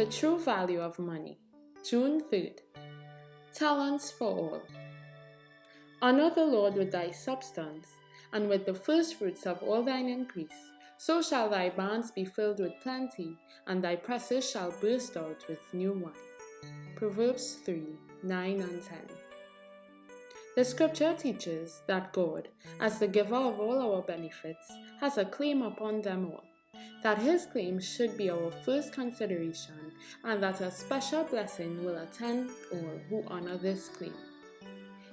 the true value of money. June 3rd. Talents for all. Honor the Lord with thy substance, and with the firstfruits of all thine increase. So shall thy barns be filled with plenty, and thy presses shall burst out with new wine. Proverbs 3:9 and 10. The scripture teaches that God, as the giver of all our benefits, has a claim upon them all, that his claim should be our first consideration, and that a special blessing will attend all who honor this claim.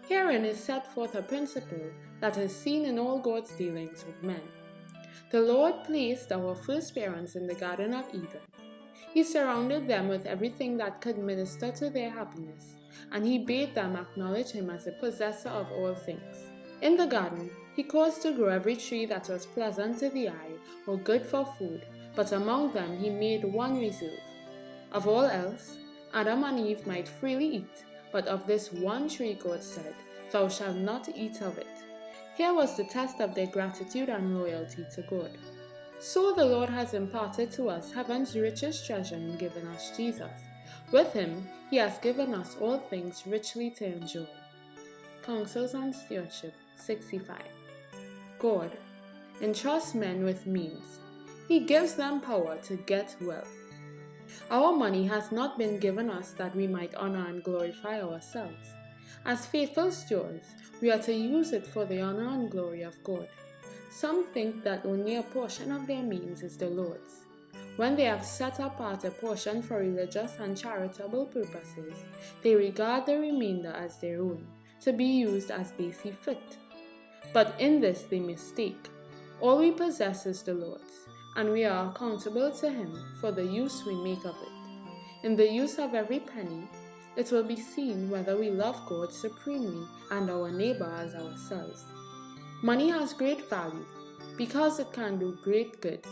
Herein is set forth a principle that is seen in all God's dealings with men. The Lord placed our first parents in the Garden of Eden. He surrounded them with everything that could minister to their happiness, and he bade them acknowledge him as the possessor of all things. In the garden, he caused to grow every tree that was pleasant to the eye or good for food, but among them he made one reserve. Of all else, Adam and Eve might freely eat, but of this one tree God said, "Thou shalt not eat of it." Here was the test of their gratitude and loyalty to God. So the Lord has imparted to us heaven's richest treasure in giving us Jesus. With him, he has given us all things richly to enjoy. Counsels on Stewardship 65. God entrusts men with means. He gives them power to get wealth. Our money has not been given us that we might honor and glorify ourselves. As faithful stewards, we are to use it for the honor and glory of God. Some think that only a portion of their means is the Lord's. When they have set apart a portion for religious and charitable purposes, they regard the remainder as their own, to be used as they see fit. But in this they mistake. All we possess is the Lord's, and we are accountable to him for the use we make of it. In the use of every penny, it will be seen whether we love God supremely and our neighbor as ourselves. Money has great value because it can do great good.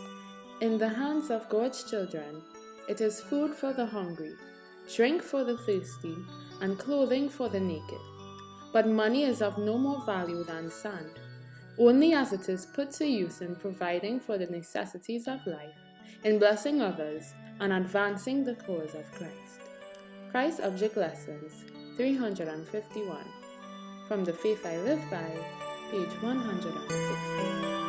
In the hands of God's children, it is food for the hungry, drink for the thirsty, and clothing for the naked. But money is of no more value than sand, only as it is put to use in providing for the necessities of life, in blessing others, and advancing the cause of Christ. Christ Object Lessons 351. From The Faith I Live By, page 160.